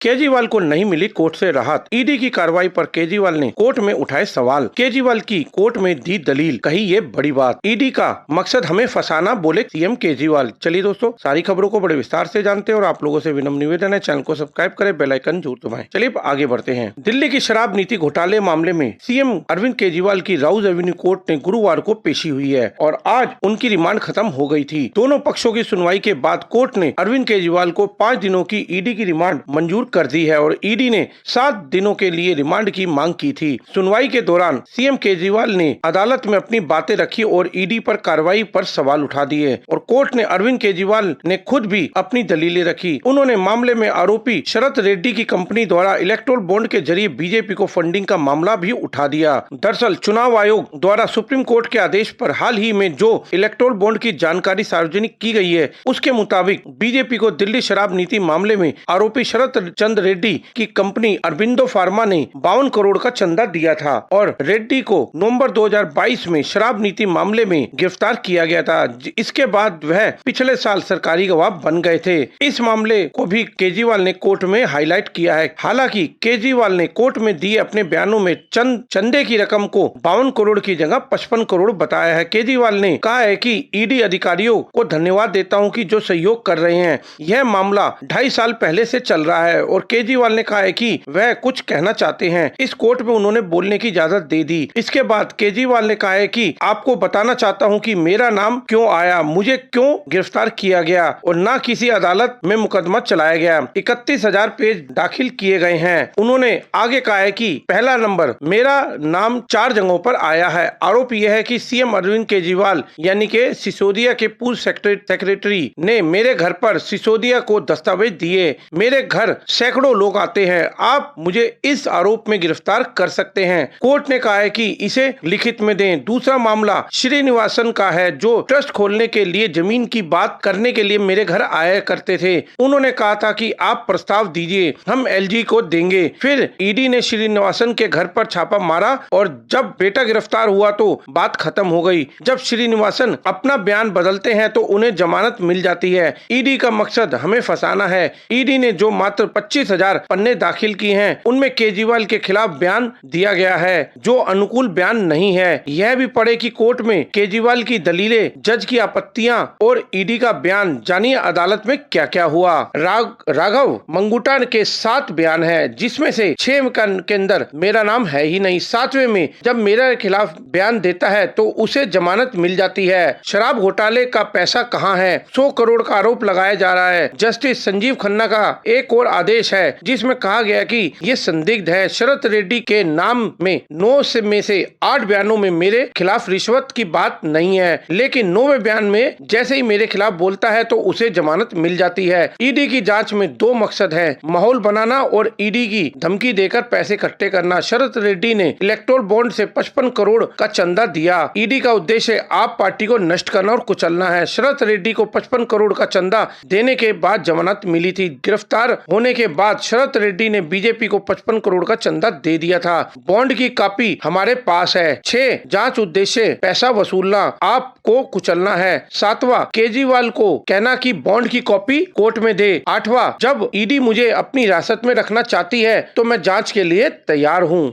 केजरीवाल को नहीं मिली कोर्ट से राहत। ईडी की कार्रवाई पर केजरीवाल ने कोर्ट में उठाए सवाल। केजरीवाल की कोर्ट में दी दलील, कही ये बड़ी बात। ईडी का मकसद हमें फंसाना, बोले सीएम केजरीवाल। चलिए दोस्तों, सारी खबरों को बड़े विस्तार से जानते हैं और आप लोगों से विनम्र निवेदन है, चैनल को सब्सक्राइब करें, बेल आइकन जरूर दबाएं। चलिए आगे बढ़ते हैं। दिल्ली की शराब नीति घोटाले मामले में सीएम अरविंद केजरीवाल की राउज एवेन्यू कोर्ट ने गुरुवार को पेशी हुई है और आज उनकी रिमांड खत्म हो गई थी। दोनों पक्षों की सुनवाई के बाद कोर्ट ने अरविंद केजरीवाल को 5 दिनों की ईडी की रिमांड मंजूर कर दी है और ईडी ने 7 दिनों के लिए रिमांड की मांग की थी। सुनवाई के दौरान सीएम केजरीवाल ने अदालत में अपनी बातें रखी और ईडी पर कार्रवाई पर सवाल उठा दिए और कोर्ट ने अरविंद केजरीवाल ने खुद भी अपनी दलीलें रखी। उन्होंने मामले में आरोपी शरत रेड्डी की कंपनी द्वारा इलेक्टोरल बॉन्ड के जरिए बीजेपी को फंडिंग का मामला भी उठा दिया। दरअसल चुनाव आयोग द्वारा सुप्रीम कोर्ट के आदेश पर हाल ही में जो इलेक्टोरल बॉन्ड की जानकारी सार्वजनिक की गई है, उसके मुताबिक बीजेपी को दिल्ली शराब नीति मामले में आरोपी शरत चंद्र रेड्डी की कंपनी अरबिंदो फार्मा ने 52 करोड़ का चंदा दिया था और रेड्डी को नवंबर 2022 में शराब नीति मामले में गिरफ्तार किया गया था। इसके बाद वह पिछले साल सरकारी गवाह बन गए थे। इस मामले को भी केजरीवाल ने कोर्ट में हाईलाइट किया है। हालांकि केजरीवाल ने कोर्ट में दिए अपने बयानों में चंदे की रकम को 52 करोड़ की जगह 55 करोड़ बताया है। केजरीवाल ने कहा है कि ईडी अधिकारियों को धन्यवाद देता हूं कि जो सहयोग कर रहे हैं। यह मामला 2.5 साल पहले से चल रहा है और केजरीवाल ने कहा है कि वह कुछ कहना चाहते हैं। इस कोर्ट में उन्होंने बोलने की इजाजत दे दी। इसके बाद केजरीवाल ने कहा है कि आपको बताना चाहता हूं कि मेरा नाम क्यों आया, मुझे क्यों गिरफ्तार किया गया और ना किसी अदालत में मुकदमा चलाया गया। 31,000 पेज दाखिल किए गए हैं। उन्होंने आगे कहा है कि पहला नंबर, मेरा नाम 4 जगहों पर आया है। आरोप यह है कि सीएम अरविंद केजरीवाल यानी कि सिसोदिया के पूर्व सेक्रेटरी ने मेरे घर पर सिसोदिया को दस्तावेज दिए। मेरे घर सैकड़ों लोग आते हैं। आप मुझे इस आरोप में गिरफ्तार कर सकते हैं। कोर्ट ने कहा है कि इसे लिखित में दें। दूसरा मामला श्रीनिवासन का है, जो ट्रस्ट खोलने के लिए जमीन की बात करने के लिए मेरे घर आया करते थे। उन्होंने कहा था कि आप प्रस्ताव दीजिए, हम एलजी को देंगे। फिर ईडी ने श्रीनिवासन के घर पर छापा मारा और जब बेटा गिरफ्तार हुआ तो बात खत्म हो गई। जब श्रीनिवासन अपना बयान बदलते हैं तो उन्हें जमानत मिल जाती है। ईडी का मकसद हमें फंसाना है। ईडी ने जो मात्र 25,000 पन्ने दाखिल की हैं, उनमें केजरीवाल के खिलाफ बयान दिया गया है जो अनुकूल बयान नहीं है। यह भी पढ़े कि कोर्ट में केजरीवाल की दलीलें, जज की आपत्तियां और ईडी का बयान। जानिए अदालत में क्या क्या हुआ। राघव मंगुटा के 7 बयान है, जिसमें से 6 के अंदर मेरा नाम है ही नहीं। 7वें में जब मेरे खिलाफ बयान देता है तो उसे जमानत मिल जाती है। शराब घोटाले का पैसा कहाँ है? 100 करोड़ का आरोप लगाया जा रहा है। जस्टिस संजीव खन्ना का एक और आदेश है जिसमें कहा गया कि ये संदिग्ध है। शरत रेड्डी के नाम में 9 में से 8 बयानों में मेरे खिलाफ रिश्वत की बात नहीं है, लेकिन 9वें बयान में जैसे ही मेरे खिलाफ बोलता है तो उसे जमानत मिल जाती है। ईडी की जांच में 2 मकसद है, माहौल बनाना और ईडी की धमकी देकर पैसे इकट्ठे करना। शरत रेड्डी ने इलेक्टोरल बॉन्ड से 55 करोड़ का चंदा दिया। ईडी का उद्देश्य आप पार्टी को नष्ट करना और कुचलना है। शरत रेड्डी को 55 करोड़ का चंदा देने के बाद जमानत मिली थी। गिरफ्तार होने के बाद शरत रेड्डी ने बीजेपी को 55 करोड़ का चंदा दे दिया था। बॉन्ड की कॉपी हमारे पास है। 6 जांच उद्देश्य पैसा वसूलना, आपको कुचलना है। 7वां केजरीवाल को कहना कि बॉन्ड की कॉपी कोर्ट में दे। 8वां जब ईडी मुझे अपनी हिरासत में रखना चाहती है तो मैं जांच के लिए तैयार हूं।